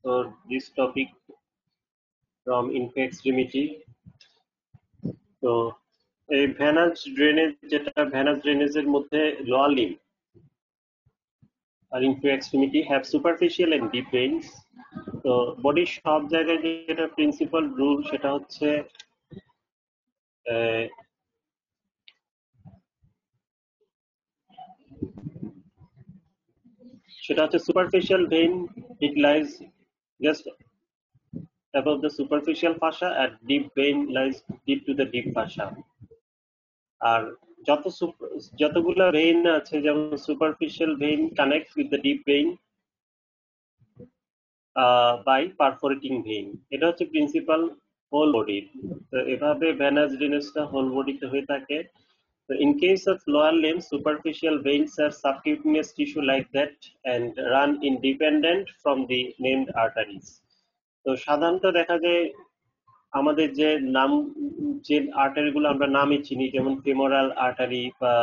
So this topic from info extremity. তো এই venous drainage যেটা ভেনাস ড্রেনেজের মধ্যে লোয়ার লিম আর info extremity have superficial and deep veins. তো বডির সব জায়গায় যেটা প্রিন্সিপাল রুল সেটা হচ্ছে superficial vein. It lies just above the superficial fascia and deep vein lies deep to the deep fascia. আর যতগুলো ভেইন আছে যেমন superficial vein connect with the deep vein by perforating vein. এটা হচ্ছে principal whole বডির। তো এভাবে venous ড্রেনেজটা whole বডিতে হয়ে থাকে। So in case of lower limb, superficial veins are subcutaneous tissue like that and run independent from the named arteries. তো সাধারণত দেখা যায় আমাদের যে আর্টারিগুলো আমরা নামে চিনি, যেমন ফেমোরাল আর্টারি বা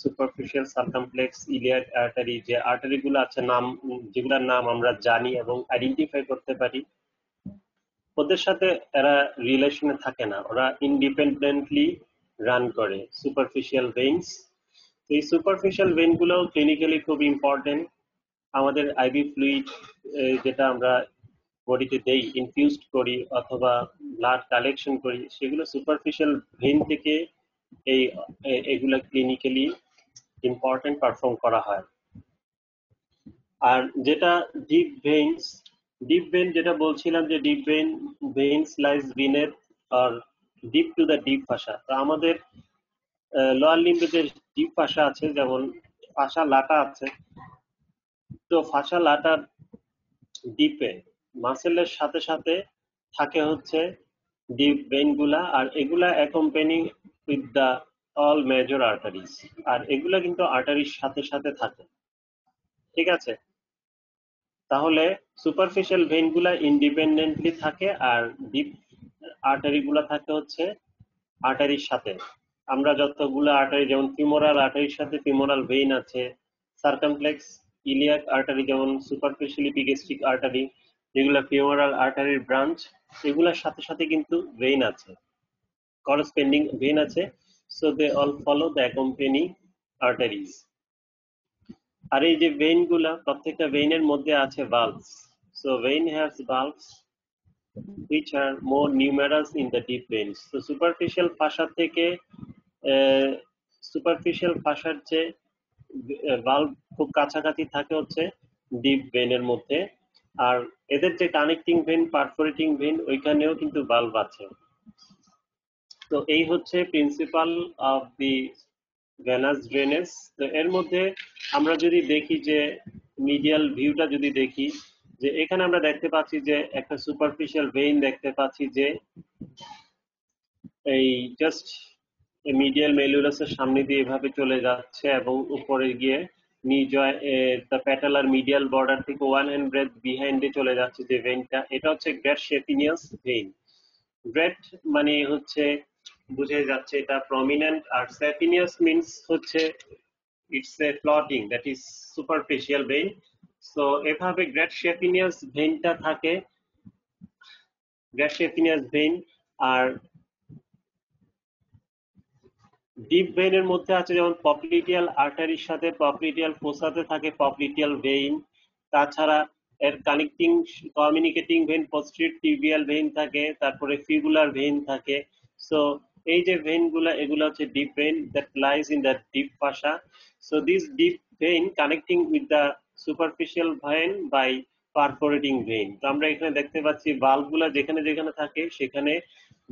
সুপারফিশিয়াল সার্কামফ্লেক্স ইলিয়াক আর্টারি, যে আর্টারিগুলো আছে নাম, যেগুলোর নাম আমরা জানি এবং আইডেন্টিফাই করতে পারি, ওদের সাথে এরা রিলেশনে থাকে না, ওরা ইন্ডিপেন্ডেন্টলি রান করে সুপারফিশিয়াল ভেইনস। এই সুপারফিশিয়াল ভেইনগুলো ক্লিনিক্যালি খুব ইম্পর্টেন্ট। আমাদের আইভি ফ্লুইড যেটা আমরা বডিতে দেই, ইনফিউজড করি অথবা ব্লাড কালেকশন করি, সেগুলো সুপারফিশিয়াল ভেইন থেকে এগুলো ক্লিনিক্যালি ইম্পর্টেন্ট পারফর্ম করা হয়। আর যেটা ডিপ ভেইন যেটা বলছিলাম যে ডিপ ভেইনস লাইজ বিনেথ আর deep to the deep fascia. তো আমাদের লোয়ার লিম্বে যে ডিপ ফাসা আছে, যেমন ফাসা লাটা আছে, তো ফাসা লাটার ডিপে মাসেলের সাথে সাথে থাকে হচ্ছে ডিপ ভেইন গুলা, আর এগুলা accompany with the all major arteries, আর এগুলা কিন্তু আর্টারির সাথে সাথে থাকে। ঠিক আছে, তাহলে সুপারফিশিয়াল ভেইন গুলা ইন্ডিপেন্ডেন্টলি থাকে আর ডিপ আর্টারি গুলা থাকে হচ্ছে আর্টারির সাথে। আমরা যতগুলো আর্টারি, যেমন ফিমোরাল আর্টারির সাথে ফিমোরাল ভেইন আছে, সার্কামফ্লেক্স ইলিয়াক আর্টারি যেমন সুপারফিশিয়ালি পিগেস্ট্রিক আর্টারি, যেগুলো ফিমোরাল আর্টারির ব্রাঞ্চ, এগুলোর সাথে সাথে কিন্তু ভেইন আছে, করসপেন্ডিং ভেইন আছে। So they all follow the accompany arteries. আর এই যে ভেইন গুলা, প্রত্যেকটা ভেইনের মধ্যে আছে valves. So vein has valves which are more numerous in the deep veins. So superficial fascia থেকে সুপারফিশিয়াল ফাসার যে ভালভ খুব কাছাকাছি থাকে হচ্ছে ডিপ ভেইনের মধ্যে, আর এদের যে কানেক্টিং ভেইন পারফোরেটিং ভেইন, ওইখানেও কিন্তু ভালভ আছে। তো এই হচ্ছে principle of the venous drainage. তো এর মধ্যে আমরা যদি দেখি যে মিডিয়াল ভিউটা যদি দেখি, যে এখানে আমরা দেখতে পাচ্ছি যে একটা সুপারফিশিয়াল ভেইন দেখতে পাচ্ছি যে এই জাস্ট মিডিয়াল মেলুলাসের সামনে দিয়ে এভাবে চলে যাচ্ছে এবং উপরে গিয়ে দ্য প্যাটালার মিডিয়াল বর্ডার থেকে 1 হ্যান্ড ব্রেথ বিহাইন্ডে চলে যাচ্ছে যে ভেইনটা, এটা হচ্ছে গ্রেট শেফিনিয়াস ভেইন। গ্রেট মানে হচ্ছে বুঝে যাচ্ছে এটা প্রমিনেন্ট, আর শেফিনিয়াস মিন্স হচ্ছে it's a floating, that is superficial vein. So এভাবে গ্রেট শেফিনিয়াস ভেইনটা থাকে, গ্রেট শেফিনিয়াস ভেইন। আর ডিপ ভেইনের মধ্যে আছে যেমন পপলিটিয়াল আর্টারির সাথে পপলিটিয়াল ফোসাতে থাকে পপলিটিয়াল ভেইন, তাছাড়া এর communicating vein posterior tibial vein থাকে, তারপরে ফিবুলার ভেইন থাকে। সো এই যে ভেইন গুলা, এগুলো হচ্ছে deep vein that lies in the deep fascia. So this deep vein connecting with the superficial vein by perforating vein. তো আমরা এখানে দেখতে পাচ্ছি ভালভ গুলা যেখানে যেখানে থাকে সেখানে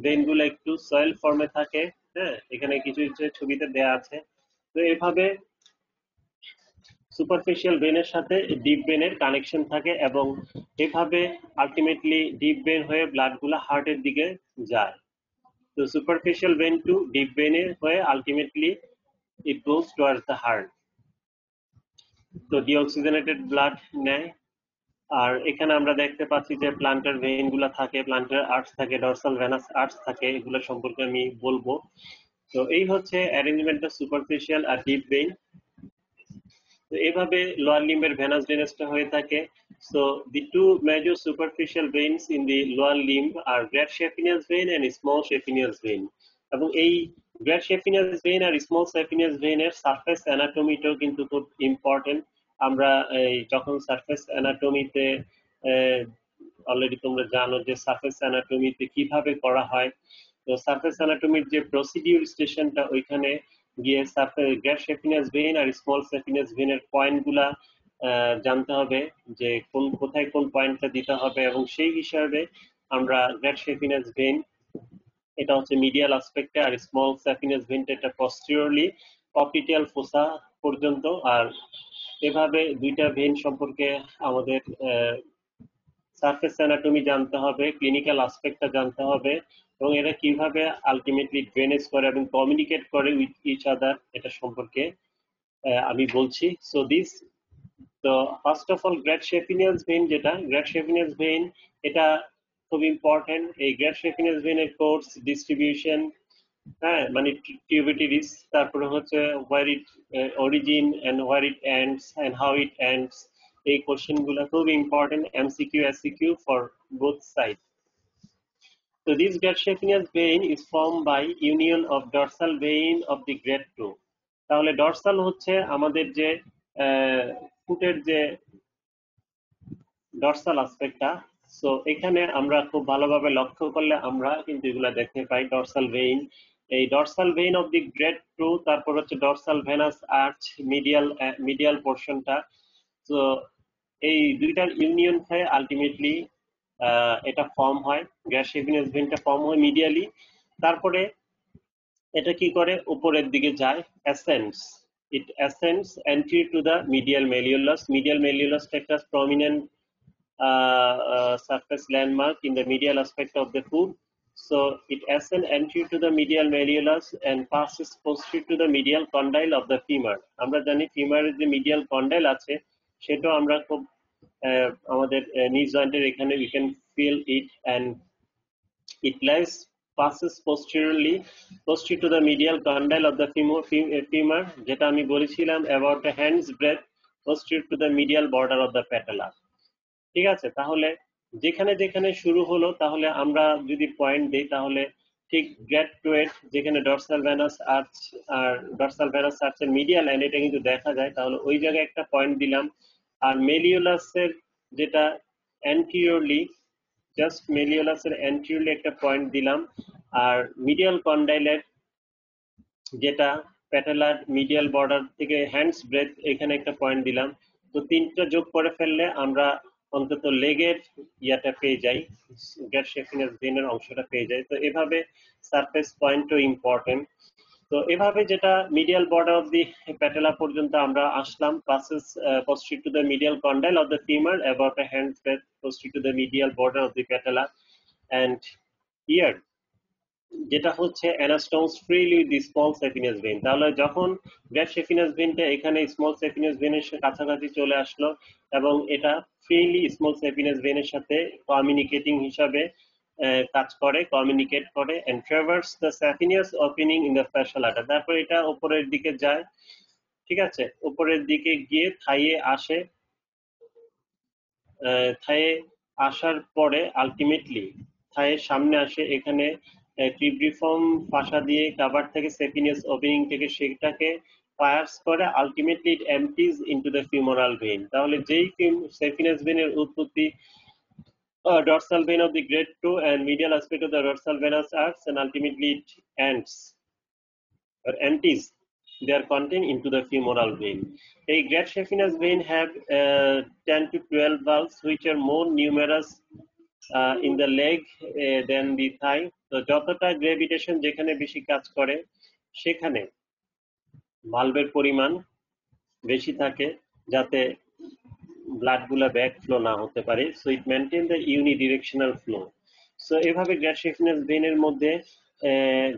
ভেইন গুলা একটু সয়েল ফর্মে থাকে। হ্যাঁ, এখানে কিছু ছবিতে দেয়া আছে। তো এভাবে সুপারফিশিয়াল ভেইনের সাথে ডিপ ভেইনের কানেকশন থাকে এবং এভাবে আলটিমেটলি ডিপ ভেইন হয়ে ব্লাড গুলা হার্টের দিকে যায়। তো সুপারফিশিয়াল ভেইন টু ডিপ ভেইনের হয়ে ultimately it goes towards the heart. তো ডিঅক্সিজেনেটেড ব্লাড নেয়। আর এখানে আমরা দেখতে পাচ্ছি যে প্লান্টার ভেইন গুলা থাকে, প্লান্টার আর্টস থাকে, ডরসাল ভেনাস আর্টস থাকে, এগুলো সম্পর্কে আমি বলবো। তো এই হচ্ছে অ্যারেঞ্জমেন্ট অফ সুপারফিশিয়াল আর ডিপ ভেইন। তো এইভাবে লোয়ার লিম্বের ভেনাস ড্রেনেজটা হয়ে থাকে। So the two major superficial veins in the lower limb are great saphenous vein and small saphenous vein. এবং এই গ্রেট saphenous vein আর স্মল saphenous vein এর surface অ্যানাটমিটাও কিন্তু খুব ইম্পর্টেন্ট। আমরা এই যখন সারফেস অ্যানাটমিতে অলরেডি তোমরা জানো যে সারফেস অ্যানাটমিতে কিভাবে করা হয়। তো সারফেস অ্যানাটমির যে প্রসিডিউর স্টেশনটা ওইখানে গিয়ে গ্রেট saphenous vein আর স্মল saphenous vein এর পয়েন্টগুলা জানতে হবে যে কোথায় কোন পয়েন্টটা দিতে হবে, এবং সেই হিসাবে আমরা গ্রেট saphenous vein এটা হচ্ছে মিডিয়াল অ্যাসপেক্টে, আর স্মল স্যাফিনাস ভেন্ট এটা পস্টিরিয়রলি অপটিটিয়াল ফোসা পর্যন্ত। আর এভাবে দুইটা ভেন সম্পর্কে আমাদের সারফেস অ্যানাটমি জানতে হবে, ক্লিনিক্যাল অ্যাসপেক্টটা জানতে হবে, এবং এরা কিভাবে আলটিমেটলি ড্রেনেজ করে এবং কমিউনিকেট করে উইথ ইচ আদার এটা সম্পর্কে আমি বলছি। সো দিস, তো first of all great saphenous vein, যেটা গ্রেট saphenous vein এটা খুব ইম্পর্টেন্ট। এই গ্রেট saphenous vein এর কোর্স ডিস্ট্রিবিউশন, হ্যাঁ মানে টিউবিটিস, তারপরে হচ্ছে where it origin and where it ends and how it ends, এই কোশ্চেন গুলো খুব important, MCQ SCQ for both side. So this great saphenous vein is formed by union of dorsal vein of the great toe. তাহলে dorsal হচ্ছে আমাদের যে ফুটের যে dorsal অ্যাসপেক্টটা। So এখানে আমরা খুব ভালোভাবে লক্ষ্য করলে আমরা কিন্তু এগুলা দেখতে পাই ডরসাল ভেইন, এই dorsal vein of the great two, তারপর হচ্ছে ডরসাল ভেনাস আর্চ মিডিয়াল পোর্শনটা। তো এই দুইটার ইউনিয়ন হয়ে আলটিমেটলি এটা ফর্ম হয়, গ্রেট saphenous ভেইনটা ফর্ম হয় মিডিয়ালি। তারপরে এটা কি করে উপরের দিকে যায়, অ্যাসেন্ডস, ইট অ্যাসেন্ডস anterior to the medial malleolus. Medial malleolus একটা prominent surface landmark in the medial aspect of the foot. So it ascends anterior to the medial malleolus and passes posterior to the medial condyle of the femur. আমরা জানি ফিমারের যে medial condyle আছে সেটাও আমরা খুব আমাদের নি জয়েন্টের এখানে we can feel it, and it lies passes posterior to the medial condyle of the femur, যেটা আমি বলেছিলাম about a hand's breadth posterior to the medial border of the patella. ঠিক আছে, তাহলে যেখানে যেখানে শুরু হলো, তাহলে আমরা যদি পয়েন্ট দিই তাহলে ঠিক গ্রেট টুয়েট যেখানে ডরসাল ভেনাস আর্চ আর ডরসাল ভেনাস আর্চের মিডিয়াল লাইন এটা কিন্তু দেখা যায়, তাহলে ওই জায়গায় একটা পয়েন্ট দিলাম। আর মেলিওলাসের যেটা অ্যান্টিরিয়রলি, জাস্ট মেলিওলাসের অ্যান্টিরিয়রলি একটা পয়েন্ট দিলাম। আর মিডিয়াল কন্ডাইলের যেটা প্যাটেলার মিডিয়াল বর্ডার থেকে হ্যান্ডস ব্রেথ এখানে একটা পয়েন্ট দিলাম। তো তিনটা যোগ করে ফেললে আমরা অন্তত লেগের ইয়াটা পেয়ে যাই, গ্রেট saphenous ভেইনের অংশটা পেয়ে যাই। তো এভাবে সারফেস পয়েন্টও ইম্পর্টেন্ট। তো এভাবে যেটা medial border of the patella পর্যন্ত আমরা আসলাম, passes posterior to the medial condyle of the femur about a hand's breadth posterior to the medial border of the patella, and here যেটা হচ্ছে anastomose freely with the small saphenous vein। তাহলে যখন great saphenous ভেইনটা এখানে small saphenous ভেইনের কাছাকাছি চলে আসলো এবং এটা ফ্রিলি স্মল saphenous ভেইনের সাথে কমিউনিকেটিং হিসাবে কাজ করে, কমিউনিকেট করে, and traverse the saphenous opening in the fascial artery, তারপর এটা উপরের দিকে যায়। ঠিক আছে, উপরের দিকে গিয়ে থাইয়ে আসে, থাইয়ে আসার পরে আলটিমেটলি থাইয়ের সামনে আসে, এখানে ক্রিব্রিফর্ম ফাসা দিয়ে কাভার থেকে সেপিনিয়াস ওপেনিং থেকে সেটাকে ফায়ার্স করে, ultimately it empties into the femoral vein. তাহলে যেই সেপিনিয়াস ভেইনের উৎপত্তি dorsal vein of the great toe and medial aspect of the dorsal venous arch, and ultimately it ends or empties their content into the femoral vein. A great saphenous vein have 10 to 12 valves which are more numerous in the leg than the thigh. তো যতটা gravitation যেখানে বেশি কাজ করে সেখানে ভালভের পরিমাণ বেশি থাকে যাতে ব্লাড গুলা ব্যাক ফ্লো না হতে পারে। So it maintain the unidirectional flow. So এভাবে গ্রেট saphenous ভেইনের মধ্যে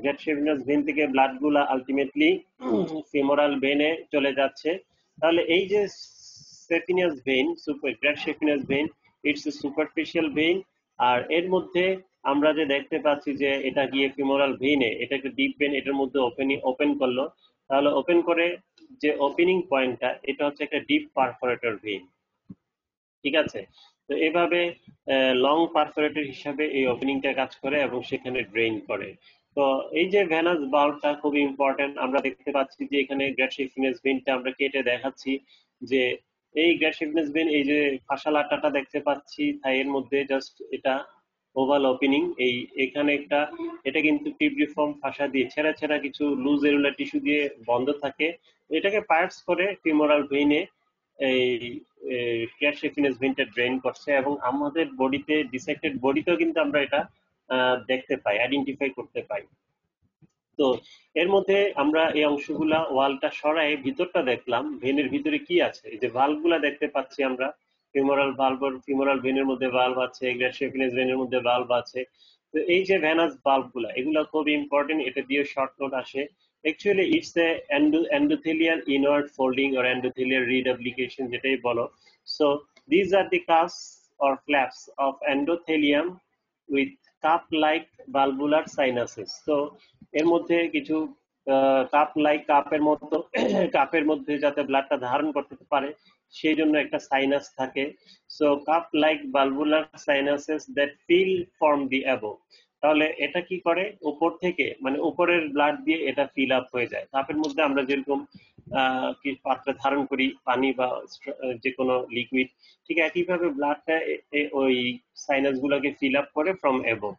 গ্রেট saphenous ভেইন থেকে ব্লাড গুলা আলটিমেটলি ফিমোরাল ভেইনে চলে যাচ্ছে। তাহলে এই যে saphenous vein, great saphenous vein, it's a superficial vein. আর এর মধ্যে আমরা যে দেখতে পাচ্ছি যে এটা গিয়ে ফিমোরাল ভেইনে, এটা একটা ডিপ ভেইন, এটার মধ্যে ওপেন করলো, তাহলে ওপেন করে যে ওপেনিং পয়েন্টটা এটা হচ্ছে একটা ডিপ পারফোরেটর ভেইন। ঠিক আছে। তো এভাবে লং পারফোরেটর হিসাবে এই ওপেনিংটা কাজ করে এবং সেখানে ড্রেইন করে। তো এই যে ভেনাস বাল্বটা খুবই ইম্পর্টেন্ট। আমরা দেখতে পাচ্ছি যে এখানে গ্রেট শিফনেস ভেনটা আমরা কেটে দেখাচ্ছি যে এই গ্রেট শিফনেস ভেন, এই যে ফাসাল আটাটা দেখতে পাচ্ছি থাইয়ের মধ্যে, জাস্ট এটা ওভাল ওপেনিং। এই এখানে একটা, এটা কিন্তু টিউবিফর্ম ফাসা দিয়ে ছেঁড়া ছেঁড়া কিছু লুজ এরুলার টিস্যু দিয়ে বন্ধ থাকে। এটাকে পার্টস করে ফিমোরাল ভেইনে এই ক্যাশিফিনাস ভেইনটা ড্রেন করছে, এবং আমাদের বডিতে ডিসেক্টেড বডিতেও কিন্তু আমরা এটা দেখতে পাই, আইডেন্টিফাই করতে পাই। তো এর মধ্যে আমরা এই অংশগুলা ওয়ালটা সরাই ভিতরটা দেখলাম, ভেনের ভিতরে কি আছে। এই যে ভালভগুলা দেখতে পাচ্ছি আমরা, ফিমোরাল ভালভ, ফিমোরাল ভেনের মধ্যে ভালভ আছে, গ্রেসিয়াফিনাস ভেনের মধ্যে ভালভ আছে। তো এই যে ভেনাস ভালভগুলা, এগুলা খুব ইম্পর্টেন্ট, এটা দিয়ে শর্ট নোট আসে। Actually it's a endothelial inward folding or endothelial reduplication, যেটাই বলো। So these are the cusps or flaps of endothelium with cup like valvular sinuses. তো এর মধ্যে কিছু কাপ লাইক, কাপের মতো কাপের মধ্যে যাতে ব্লাডটা ধারণ করতে পারে সেই জন্য একটা সাইনাস থাকে। So cup like valvular sinuses that fill form the above. তাহলে এটা কি করে, উপর থেকে মানে উপরের ব্লাড দিয়ে এটা ফিল আপ হয়ে যায়। কাপের মধ্যে আমরা যেরকম কি পাত্রে ধারণ করি পানি বা যে কোনো লিকুইড, ঠিক একইভাবে ব্লাডটা ওই সাইনাস গুলাকে ফিল আপ করে from above.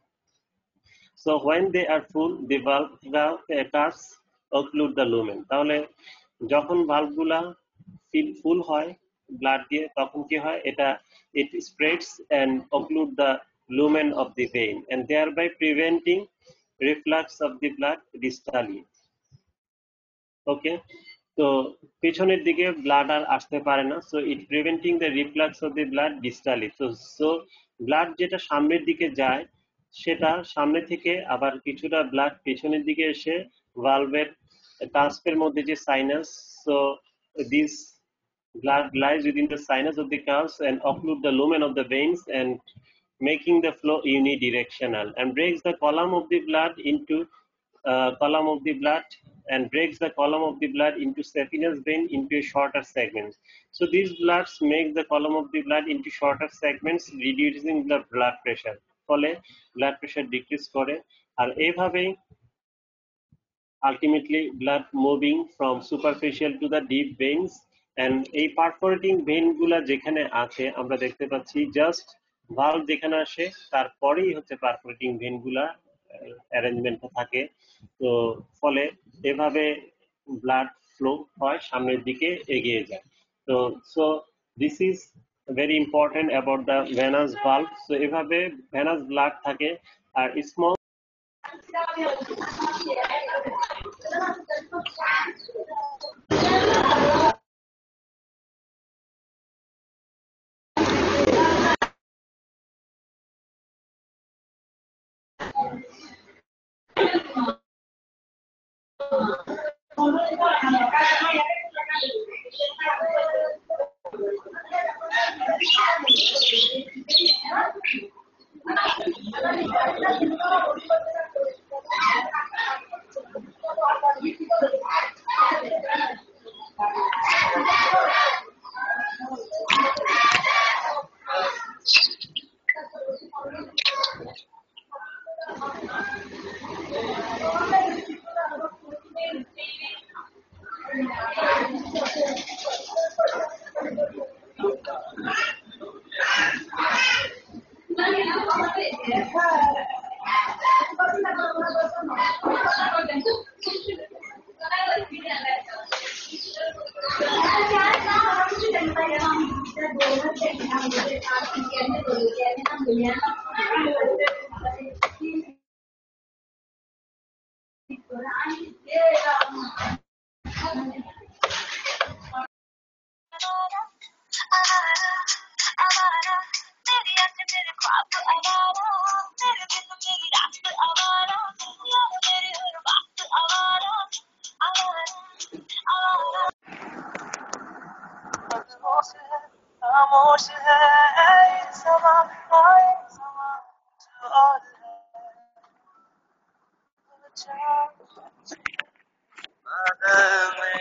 So when they are full, the valves occlude the lumen. তাহলে যখন ভালভগুলা ফুল হয় ব্লাড দিয়ে, তখন কি হয়, এটা it spreads and occlude the lumen of the vein and thereby preventing reflux of the blood distally. ওকে, তো পেছনের দিকে ব্লাড আর আসতে পারে না, so it preventing the reflux of the blood distally. So blood যেটা সামনের দিকে যায়, সেটা সামনে থেকে আবার কিছুটা ব্লাড পেছনের দিকে এসে ভালভের কাস্পের মধ্যে যে sinus, so this blood lies within the sinus of the calves and occlude the lumen of the veins and making the flow unidirectional and breaks the column of the blood into column of the blood and breaks the column of the blood into saphenous vein into a shorter segments. So these bloods make the column of the blood into shorter segments, reducing the blood pressure. ফলে blood pressure decrease করে। আর এইভাবেই ultimately blood moving from superficial to the deep veins, and এই perforating when গুলা যেখানে আছে আমরা দেখতে পাচ্ছি, জাস্ট ভালভ যেখানে আসে তারপরেই হচ্ছে পারফোরেটিং ভেন গুলা অ্যারেঞ্জমেন্টটা থাকে। তো ফলে এভাবে ব্লাড ফ্লো হয়, সামনের দিকে এগিয়ে যায়। তো so this is very important about the venous valve. So এভাবে ভেনাস ব্লাড থাকে। আর স্মল खामोश है समा आए समा और बादल में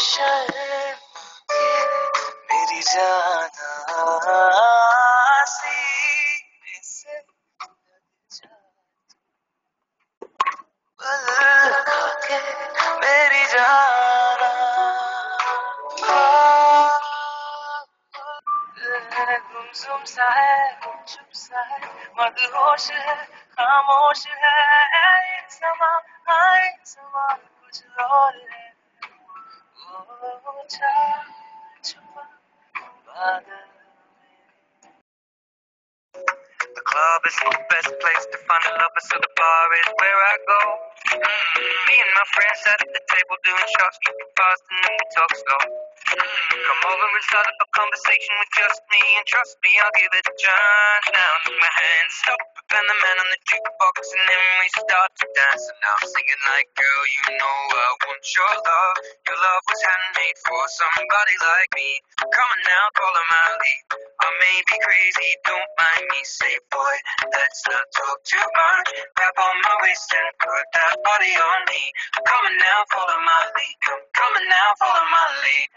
शर्म मेरी जान गुमसुम सा है गुमचुम सा है मदहोश है खामोश है ये समा हाँ ये समा कुछ और है वो छुपा बादल The club is the best place to find a lover, so the bar is where I go. Me and my friends sat at the table doing shots, tripping fast, and then we talk slow. Come over and start up a conversation with just me, and trust me, I'll give it a chance. Now take my hand, stop, and the man on the jukebox, and then we start to dance. And now I'm singing like, girl, you know I want your love. Your love was handmade for somebody like me. Come on now, follow my lead. I may be crazy, don't mind me. Say, boy, let's not talk too much. Grab on my waist and put that body on me. Come on now, follow my lead. Come on now, follow my lead.